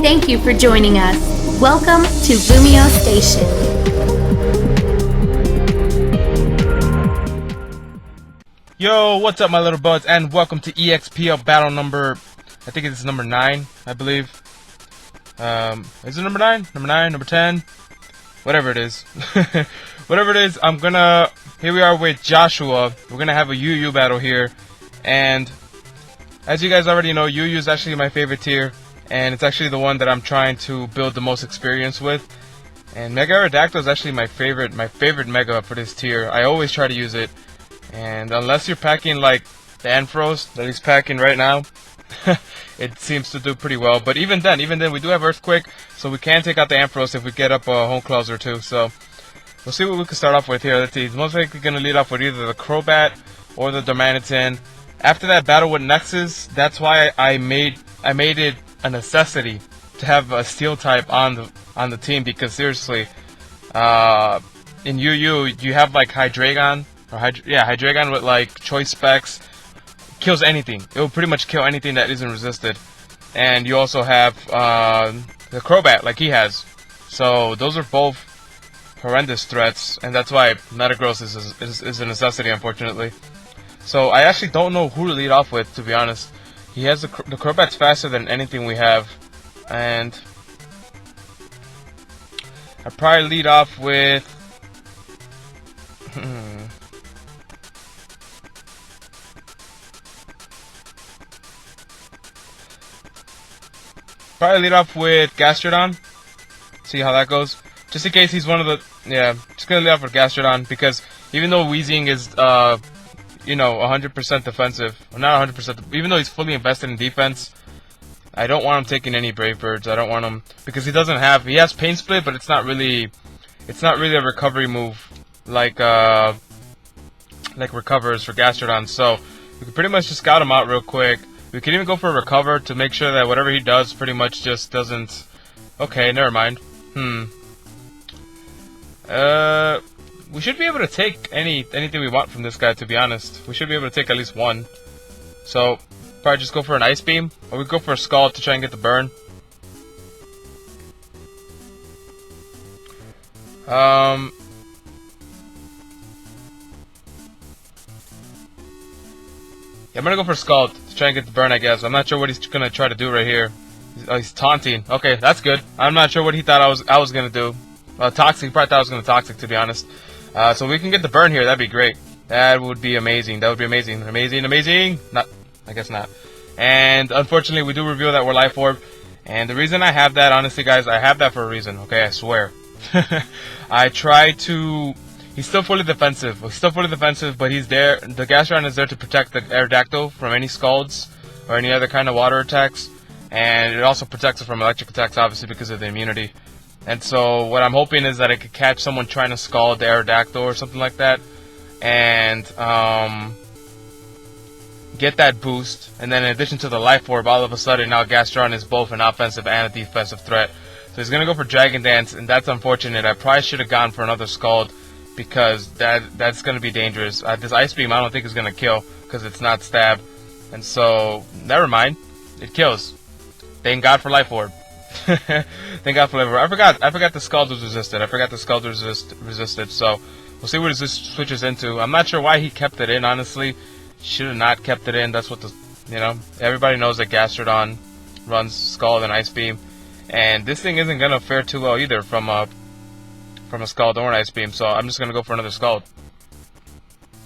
Thank you for joining us. Welcome to LumioseStation. Yo, what's up my little buds, and welcome to EXP Up battle number, I think it's number 9, I believe. Is it number 9? Number 9? Number 10? Whatever it is. Whatever it is, here we are with Joshua. We're gonna have a YuYu battle here, and as you guys already know, YuYu is actually my favorite tier, and it's actually the one that I'm trying to build the most experience with. And Mega Aerodactyl is actually my favorite Mega for this tier. I always try to use it. And unless you're packing like the Anthros that he's packing right now, it seems to do pretty well. But even then, we do have Earthquake, so we can take out the Anthros if we get up a home clause or two. So we'll see what we can start off with here. Let's see. He's most likely going to lead off with either the Crobat or the Darmanitan. After that battle with Nexus, that's why I made it a necessity to have a Steel type on the team, because seriously, in YuYu you have like Hydreigon. Hydreigon with like choice specs kills anything. It will pretty much kill anything that isn't resisted. And you also have the Crobat like he has. So those are both horrendous threats, and that's why Metagross is a necessity, unfortunately. So I actually don't know who to lead off with, to be honest. He has the Crobat's faster than anything we have, and I'd probably lead off with Gastrodon. See how that goes. Just in case he's one of the... Yeah, just gonna lead off with Gastrodon, because even though Weezing is, 100% defensive. Well, not 100%. Even though he's fully invested in defense, I don't want him taking any Brave Birds. I don't want him... Because he doesn't have... He has Pain Split, but it's not really a recovery move like Recovers for Gastrodon. So, we can pretty much just scout him out real quick. We can even go for a Recover to make sure that whatever he does pretty much just doesn't... Okay, never mind. We should be able to take anything we want from this guy, to be honest. We should be able to take at least one. So, probably just go for an Ice Beam. Or we go for a Scald to try and get the burn. Yeah, I'm gonna go for Scald to try and get the burn, I guess. I'm not sure what he's gonna try to do right here. He's taunting. Okay, that's good. I'm not sure what he thought I was gonna do. Toxic. He probably thought I was gonna Toxic, to be honest. So we can get the burn here. That'd be great. That would be amazing. That would be amazing. Amazing. Not. I guess not. And unfortunately, we do reveal that we're Life Orb. And the reason I have that, honestly, guys, I have that for a reason. Okay, I swear. I try to... He's still fully defensive. But he's there. The Gastrodon is there to protect the Aerodactyl from any Scalds or any other kind of water attacks. And it also protects it from electric attacks, obviously, because of the immunity. And so what I'm hoping is that I could catch someone trying to Scald the Aerodactyl or something like that. And get that boost. And then in addition to the Life Orb, all of a sudden now Gastrodon is both an offensive and a defensive threat. So he's going to go for Dragon Dance, and that's unfortunate. I probably should have gone for another Scald, because that's going to be dangerous. This Ice Beam I don't think is going to kill, because it's not Stab. And so, never mind. It kills. Thank God for Life Orb. Thank God for Life Orb. I forgot the Scald was resisted. resisted. So, we'll see what this switches into. I'm not sure why he kept it in, honestly. Should have not kept it in. That's what everybody knows that Gastrodon runs Scald and Ice Beam. And this thing isn't going to fare too well either from a Scald or an Ice Beam. So I'm just going to go for another Scald.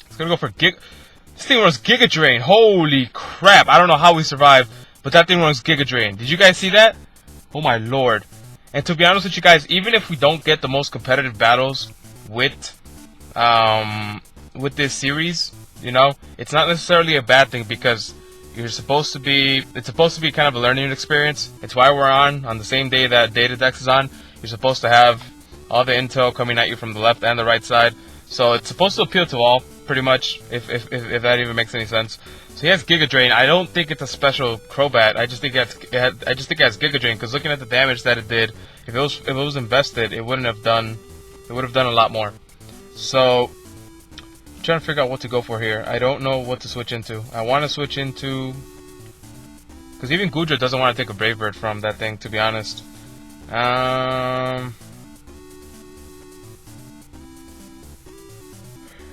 It's going to go for This thing runs Giga Drain. Holy crap. I don't know how we survived, but that thing runs Giga Drain. Did you guys see that? Oh my lord. And to be honest with you guys, even if we don't get the most competitive battles with this series, it's not necessarily a bad thing, because it's supposed to be kind of a learning experience. It's why we're on the same day that Data Dex is on. You're supposed to have all the intel coming at you from the left and the right side. So it's supposed to appeal to all, pretty much, if that even makes any sense. So he has Giga Drain. I don't think it's a special Crobat. I just think it has Giga Drain, because looking at the damage that it did, if it was invested, it would have done a lot more. So I'm trying to figure out what to go for here. I don't know what to switch into. I want to switch into Because even Goodra doesn't want to take a Brave Bird from that thing, to be honest. I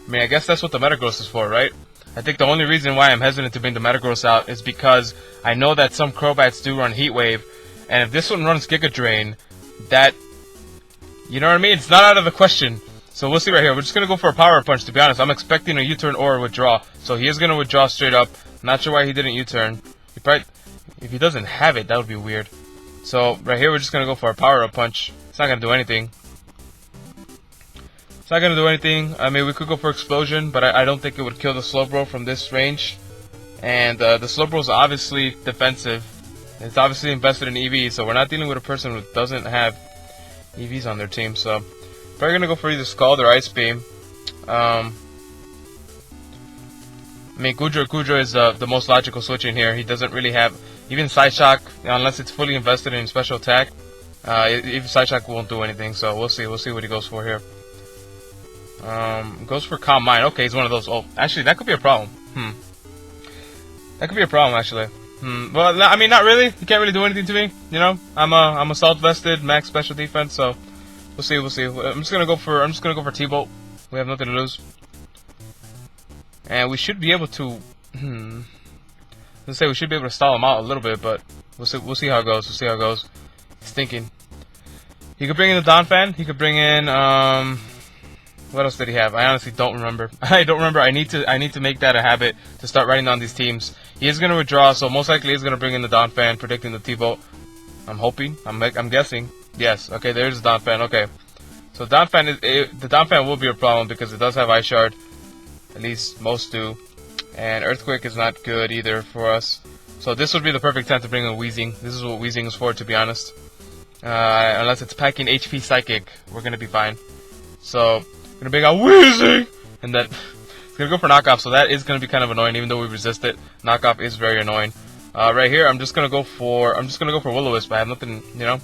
mean, I guess that's what the Metagross is for, right? I think the only reason why I'm hesitant to bring the Metagross out is because I know that some Crobats do run Heat Wave, and if this one runs Giga Drain, that, you know what I mean? It's not out of the question. So we'll see right here. We're just going to go for a Power Punch, to be honest. I'm expecting a U-turn or a withdraw. So he is going to withdraw straight up. Not sure why he didn't U-turn. He probably, if he doesn't have it, that would be weird. So right here, we're just going to go for a Power Up Punch. It's not going to do anything. It's not going to do anything. I mean, we could go for Explosion, but I don't think it would kill the Slowbro from this range. And the Slowbro is obviously defensive. It's obviously invested in EVs, so we're not dealing with a person who doesn't have EVs on their team. So probably going to go for either Scald or Ice Beam. I mean, Goodra is the most logical switch in here. He doesn't really have, even Side Shock, unless it's fully invested in special attack, even Side Shock won't do anything, so we'll see what he goes for here. Goes for Calm Mind. Okay, he's one of those. Oh, actually, that could be a problem. That could be a problem, actually. Well, I mean, not really. He can't really do anything to me, you know? I'm a Salt vested, max special defense, so we'll see. I'm just gonna go for T-Bolt. We have nothing to lose. And we should be able to let's say we should be able to stall him out a little bit, but we'll see how it goes. He's thinking. He could bring in the Donphan. He could bring in what else did he have? I honestly don't remember. I need to make that a habit to start writing down these teams. He is gonna withdraw, so most likely he's gonna bring in the Donphan, predicting the T-Bolt. I'm hoping. I'm guessing. Yes. Okay, there's the Donphan. Okay. So the Donphan will be a problem because it does have Ice Shard. At least most do. And Earthquake is not good either for us. So this would be the perfect time to bring in Weezing. This is what Weezing is for, to be honest. Unless it's packing HP Psychic, we're going to be fine. So, I'm going to bring out Weezing! And then, it's going to go for Knockoff, so that is going to be kind of annoying, even though we resist it. Knockoff is very annoying. Right here, I'm just going to go for Will-O-Wisp. I have nothing, you know.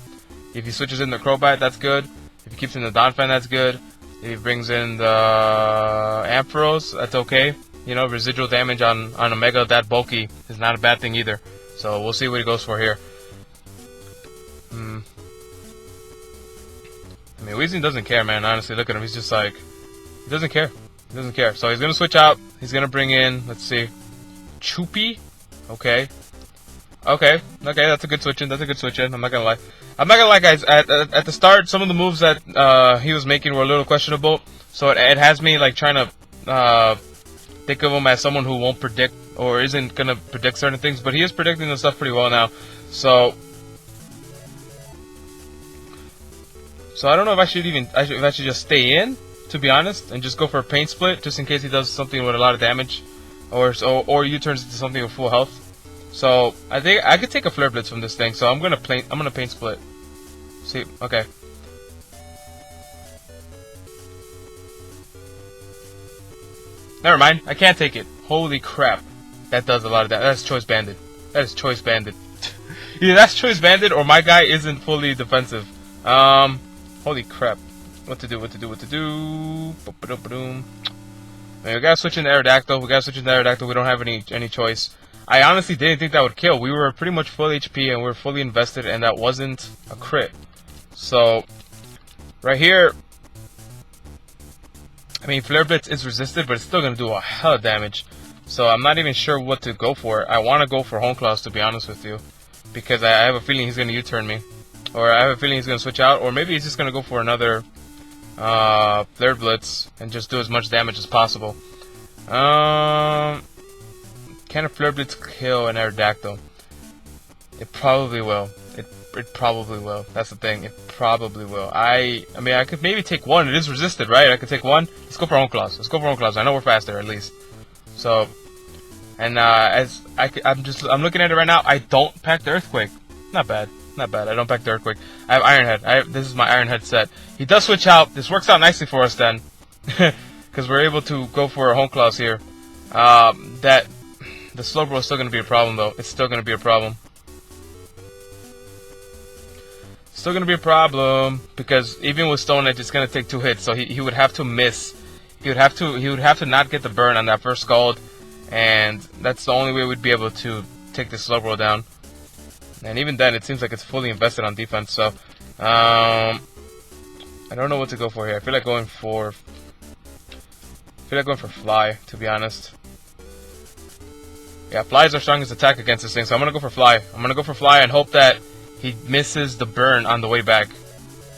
If he switches in the Crobat, that's good. If he keeps in the Donphan, that's good. If he brings in the Ampharos, that's okay. You know, residual damage on a Mega that bulky is not a bad thing either. So we'll see what he goes for here. I mean, Weezing doesn't care, man. Honestly, look at him. He's just like, he doesn't care. He doesn't care. So he's going to switch out. He's going to bring in, let's see, Choopy. Okay. Okay, that's a good switch in. I'm not gonna lie. Guys. At the start, some of the moves that he was making were a little questionable. So it has me like trying to think of him as someone who won't predict or isn't gonna predict certain things. But he is predicting the stuff pretty well now. So I don't know if I should just stay in, to be honest, and just go for a Pain Split just in case he does something with a lot of damage, or U-turns into something with full health. So I think I could take a Flare Blitz from this thing. So I'm gonna Pain Split. See, okay. Never mind. I can't take it. Holy crap! That does a lot of that. That's Choice Banded. That is Choice Banded. Either that's Choice Banded or my guy isn't fully defensive. Holy crap! What to do? Boom. We gotta switch into Aerodactyl. We don't have any choice. I honestly didn't think that would kill. We were pretty much full HP and we were fully invested, and that wasn't a crit. So, right here, I mean, Flare Blitz is resisted, but it's still going to do a hell of damage. So, I'm not even sure what to go for. I want to go for Hone Claws, to be honest with you, because I have a feeling he's going to U-turn me. Or I have a feeling he's going to switch out, or maybe he's just going to go for another Flare Blitz and just do as much damage as possible. Can a Flare Blitz kill an Aerodactyl? It probably will. It probably will. That's the thing. It probably will. I mean, I could maybe take one. It is resisted, right? I could take one. Let's go for Hone Claws. I know we're faster, at least. So, and I'm looking at it right now. I don't pack the Earthquake. Not bad. I don't pack the Earthquake. I have Iron Head. This is my Iron Head set. He does switch out. This works out nicely for us then, because we're able to go for a Hone Claws here. The Slowbro is still going to be a problem, though. It's still going to be a problem. Because even with Stone Edge, it's going to take 2 hits. So he would have to miss. He would have to not get the burn on that first Scald, and that's the only way we'd be able to take the Slowbro down. And even then, it seems like it's fully invested on defense. So, I don't know what to go for here. I feel like going for fly, to be honest. Yeah, fly is our strongest attack against this thing, so I'm gonna go for fly. I'm gonna go for fly and hope that he misses the burn on the way back.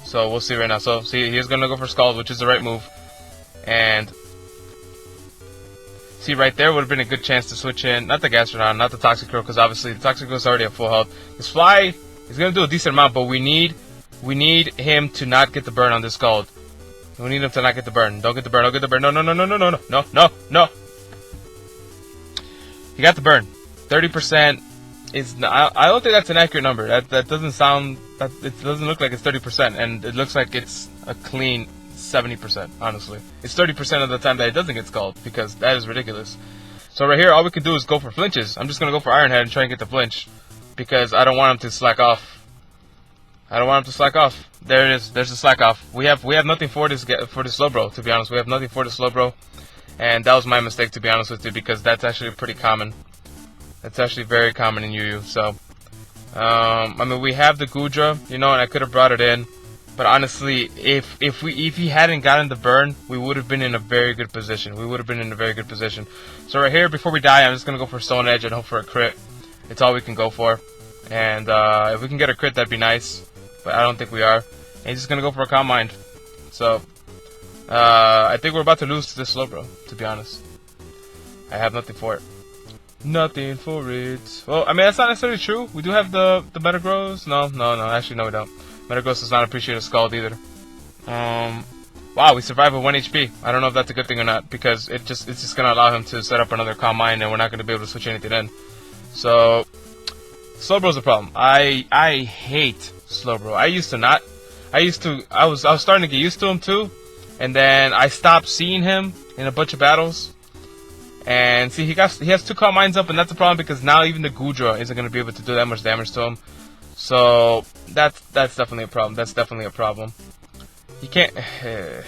So we'll see right now. So see, he's gonna go for Scald, which is the right move. And see, right there would have been a good chance to switch in, not the Gastrodon, not the Toxicroak, because obviously the Toxicroak is already at full health. This fly is gonna do a decent amount, but we need him to not get the burn on this Scald. We need him to not get the burn. Don't get the burn. Don't get the burn. No, no, no, no, no, no, no, no, no. He got the burn. 30% is. I don't think that's an accurate number. That doesn't sound. It doesn't look like it's 30%, and it looks like it's a clean 70%. Honestly, it's 30% of the time that it doesn't get Scald, because that is ridiculous. So right here, all we can do is go for flinches. I'm just gonna go for Iron Head and try and get the flinch, because I don't want him to slack off. I don't want him to slack off. There it is. There's the slack off. We have nothing for this Slowbro. To be honest, we have nothing for the Slowbro, and that was my mistake, to be honest with you, because that's actually pretty common. That's actually very common in YuYu. So, I mean, we have the Goodra, you know, and I could have brought it in, but honestly, if he hadn't gotten the burn, we would have been in a very good position. We would have been in a very good position. So right here, before we die, I'm just gonna go for Stone Edge and hope for a crit. It's all we can go for, and if we can get a crit, that'd be nice. But I don't think we are. And he's just gonna go for a Calm Mind. So I think we're about to lose to this Slowbro, to be honest. I have nothing for it. Nothing for it. Well, I mean, that's not necessarily true. We do have the Metagross. No, actually, no, we don't. Metagross does not appreciate a Scald either. Wow, we survived with 1 HP. I don't know if that's a good thing or not, because it's just gonna allow him to set up another Calm Mind, and we're not gonna be able to switch anything in. So Slowbro's a problem. I hate Slowbro. I was starting to get used to him too, and then I stopped seeing him in a bunch of battles. And see, he has 2 Calm Minds up, and that's a problem, because now even the Goodra isn't going to be able to do that much damage to him. So that's definitely a problem. That's definitely a problem. He can't. It's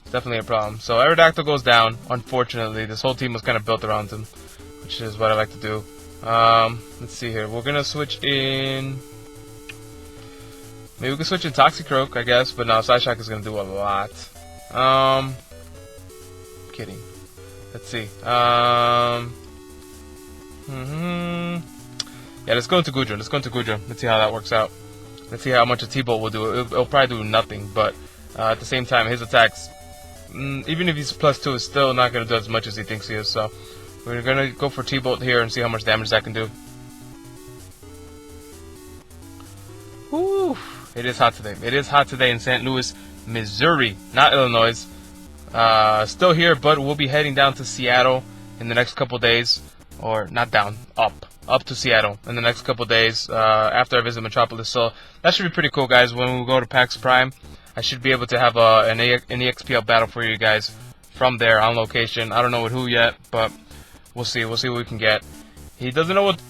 definitely a problem. So Aerodactyl goes down. Unfortunately, this whole team was kind of built around him, which is what I like to do. Let's see here. We're gonna switch in. Maybe we can switch in Toxicroak, I guess, but no, Psyshock is gonna do a lot. Kidding. Let's see. Yeah, let's go into Goodra. Let's see how that works out. Let's see how much a T-Bolt will do. It'll probably do nothing, but at the same time, his attacks, even if he's +2, is still not gonna do as much as he thinks he is. So we're gonna go for T-Bolt here and see how much damage that can do. Whew. It is hot today. It is hot today in St. Louis, Missouri, not Illinois. Still here, but we'll be heading down to Seattle in the next couple days, or not down, up to Seattle in the next couple days after I visit Metropolis. So that should be pretty cool, guys. When we go to PAX Prime, I should be able to have an EXP Up battle for you guys from there on location. I don't know with who yet, but we'll see. We'll see what we can get. He doesn't know what.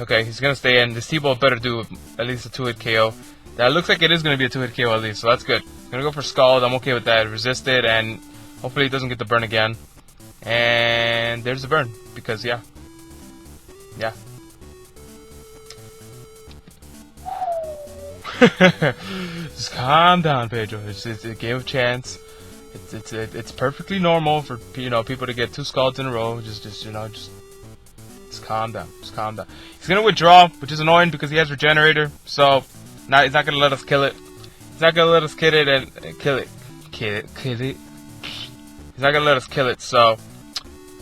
Okay, he's gonna stay in. This T-Bolt better do at least a 2-hit KO. That looks like it is gonna be a 2-hit KO at least, so that's good. Gonna go for Scald. I'm okay with that. Resist it, and hopefully he doesn't get the burn again. And there's the burn, because yeah. Just calm down, Pedro. It's a game of chance. It's perfectly normal for people to get 2 Scalds in a row. Just calm down. Just calm down. He's gonna withdraw, which is annoying because he has Regenerator. So he's not gonna let us kill it. He's not gonna let us kill it and kill it. He's not gonna let us kill it. So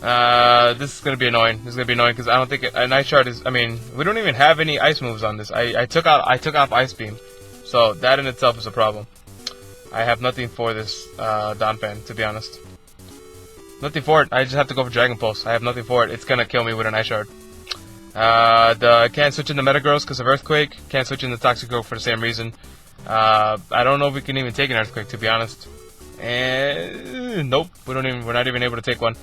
this is gonna be annoying. This is gonna be annoying because I don't think an Ice Shard is. I mean, we don't even have any ice moves on this. I took off Ice Beam, so that in itself is a problem. I have nothing for this Donphan, to be honest. Nothing for it. I just have to go for Dragon Pulse. I have nothing for it. It's gonna kill me with an Ice Shard. Can't switch into Metagross because of Earthquake. Can't switch into Toxicroak for the same reason. I don't know if we can even take an Earthquake, to be honest. And nope, we're not even able to take one.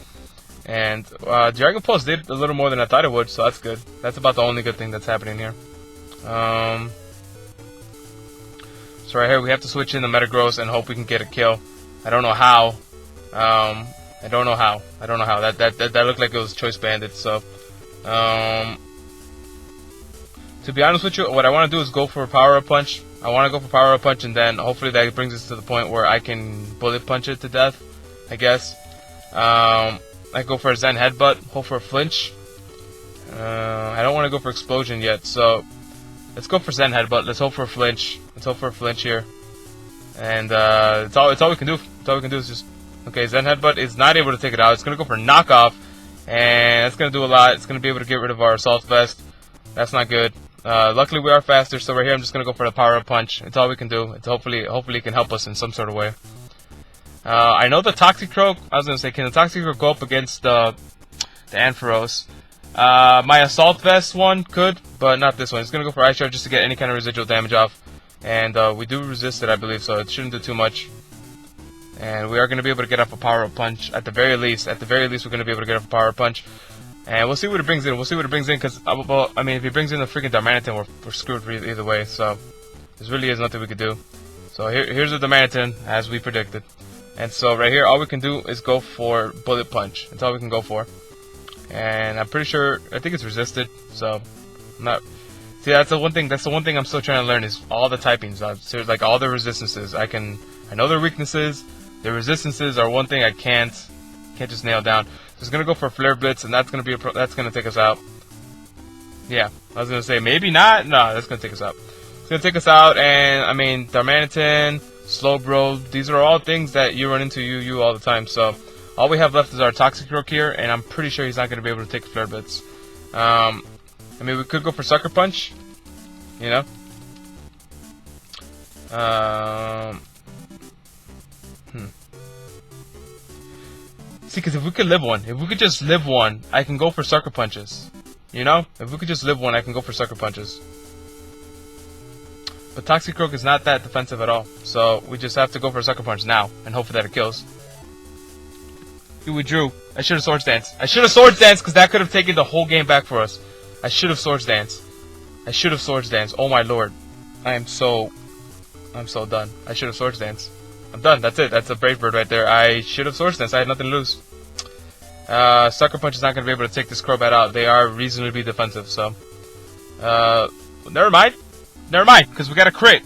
And Dragon Pulse did a little more than I thought it would, so that's good. That's about the only good thing that's happening here. So right here we have to switch in the Metagross and hope we can get a kill. I don't know how. I don't know how. That looked like it was Choice Bandit. So To be honest with you, what I want to do is go for a power-up punch. I want to go for power-up punch, and then hopefully that brings us to the point where I can bullet punch it to death, I guess. I go for a Zen headbutt, hope for a flinch. I don't want to go for explosion yet, so let's go for Zen headbutt. Let's hope for a flinch. Let's hope for a flinch here. And it's all we can do. It's all we can do is just, okay, Zen headbutt is not able to take it out. It's gonna go for knockoff, and that's gonna do a lot. It's gonna be able to get rid of our assault vest. That's not good. Luckily we are faster, so right here I'm just gonna go for the power up punch. It's all we can do. It's hopefully it can help us in some sort of way. I know the Toxicroak. I was gonna say, can the Toxicroak go up against the Ampharos? My assault vest one could, but not this one. It's gonna go for Ice Shard just to get any kind of residual damage off, and we do resist it, I believe, so it shouldn't do too much. And we are gonna be able to get off a power up punch at the very least. At the very least, we're gonna be able to get off a power up punch. And we'll see what it brings in. We'll see what it brings in, because, well, I mean, if he brings in the freaking Darmanitan, we're screwed either way. So, there really is nothing we could do. So, here's the Darmanitan, as we predicted. And so, right here, all we can do is go for Bullet Punch. That's all we can go for. And I'm pretty sure, I think it's resisted. So, I'm not... See, that's the one thing I'm still trying to learn, is all the typings. So, like, all the resistances. I know their weaknesses. Their resistances are one thing I can't just nail down. So it's gonna go for Flare Blitz, and that's gonna take us out. Yeah, I was gonna say maybe not. No, that's gonna take us out. It's gonna take us out, and I mean Darmanitan, Slowbro, these are all things that you run into YuYu all the time. So all we have left is our Toxicroak here, and I'm pretty sure he's not gonna be able to take Flare Blitz. I mean, we could go for Sucker Punch, you know. See, because if we could live one, if we could just live one, I can go for Sucker Punches. You know? If we could just live one, I can go for Sucker Punches. But Toxicroak is not that defensive at all. So, we just have to go for a Sucker Punch now, and hope that it kills. We withdrew. I should have Swords Dance. I should have Swords Dance, because that could have taken the whole game back for us. I should have Swords Dance. I should have Swords Dance. Oh my lord. I'm so done. I should have Swords Dance. I'm done. That's it. That's a Brave Bird right there. I should have Swords Dance. I had nothing to lose. Sucker Punch is not going to be able to take this Crobat out. They are reasonably defensive, so... never mind. Never mind, because we got a crit.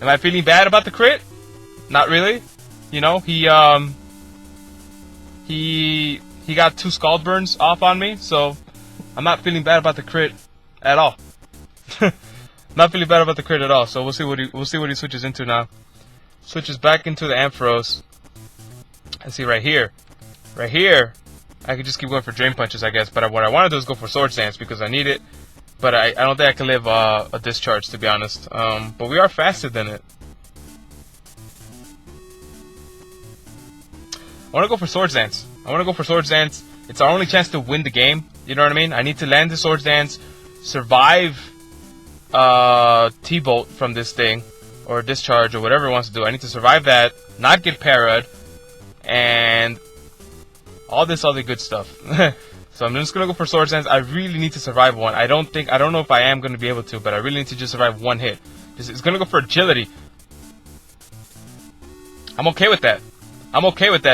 Am I feeling bad about the crit? Not really. You know, he got 2 Scald Burns off on me, so... I'm not feeling bad about the crit at all. Not feeling bad about the crit at all, so we'll see what he switches into now. Switches back into the Ampharos. And see right here, I could just keep going for Drain Punches, I guess. But what I want to do is go for Swords Dance because I need it. But I don't think I can live a Discharge, to be honest. But we are faster than it. I want to go for Swords Dance. It's our only chance to win the game. You know what I mean? I need to land the Swords Dance, survive T-Bolt from this thing, or Discharge, or whatever it wants to do. I need to survive that, not get parried, and all this other good stuff. So I'm just gonna go for Swords Dance. I really need to survive one. I don't know if I am gonna be able to, but I really need to just survive one hit. It's gonna go for Agility. I'm okay with that.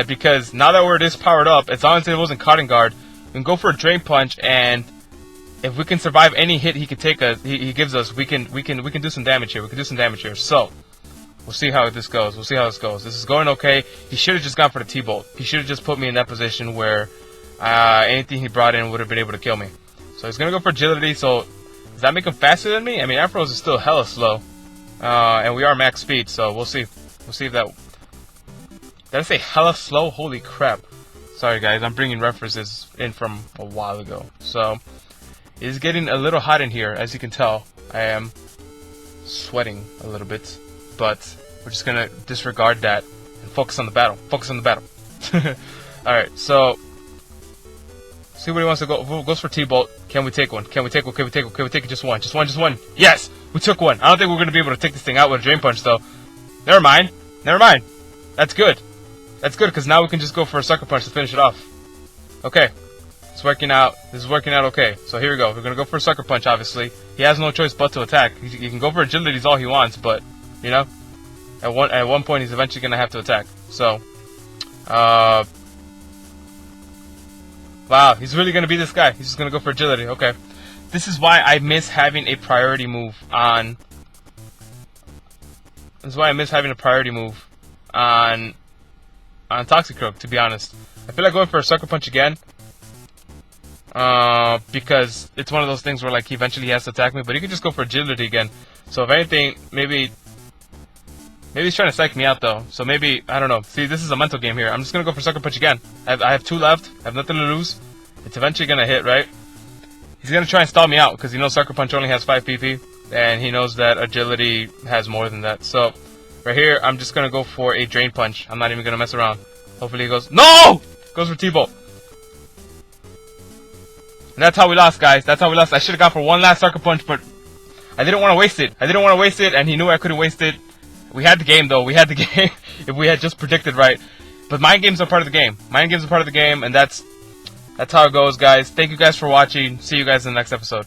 Because now that we're this powered up, as long as it wasn't Cotton Guard, we can go for a Drain Punch, and if we can survive any hit he could take us, he gives us, we can do some damage here. So we'll see how this goes. This is going okay. He should have just gone for the T-Bolt. He should have just put me in that position where anything he brought in would have been able to kill me. So he's gonna go for Agility. So does that make him faster than me? I mean, Ampharos is still hella slow, and we are max speed. So we'll see. We'll see if that. Did I say hella slow? Holy crap. Sorry guys, I'm bringing references in from a while ago. So, it's getting a little hot in here, as you can tell. I am sweating a little bit, but we're just gonna disregard that and focus on the battle. Alright, so, see what he wants to go. Goes for T-Bolt. Can we take one? Can we take it? Just one. Yes! We took one. I don't think we're gonna be able to take this thing out with a Drain Punch, though. Never mind. That's good. Because now we can just go for a Sucker Punch to finish it off. Okay. It's working out. This is working out okay. So here we go. We're going to go for a Sucker Punch, obviously. He has no choice but to attack. He can go for Agility all he wants, but, you know, at one point he's eventually going to have to attack. So, wow, he's really going to be this guy. He's just going to go for Agility. Okay. this is why I miss having a priority move on. This is why I miss having a priority move on Toxicroak, to be honest. I feel like going for a Sucker Punch again. Because it's one of those things where like eventually he has to attack me, but he can just go for Agility again. So if anything, maybe he's trying to psych me out though. So maybe, I don't know. See, this is a mental game here. I'm just gonna go for Sucker Punch again. I have 2 left. I have nothing to lose. It's eventually gonna hit, right? He's gonna try and stall me out because he knows Sucker Punch only has 5 PP, and he knows that Agility has more than that. So right here, I'm just gonna go for a Drain Punch. I'm not even gonna mess around. Hopefully he goes, no! Goes for T-Bolt. And that's how we lost, guys. That's how we lost. I should have gone for one last Sucker Punch, but I didn't want to waste it. I didn't want to waste it, and he knew I couldn't waste it. We had the game, though. We had the game if we had just predicted right. But mind games are part of the game. Mind games are part of the game, and that's how it goes, guys. Thank you guys for watching. See you guys in the next episode.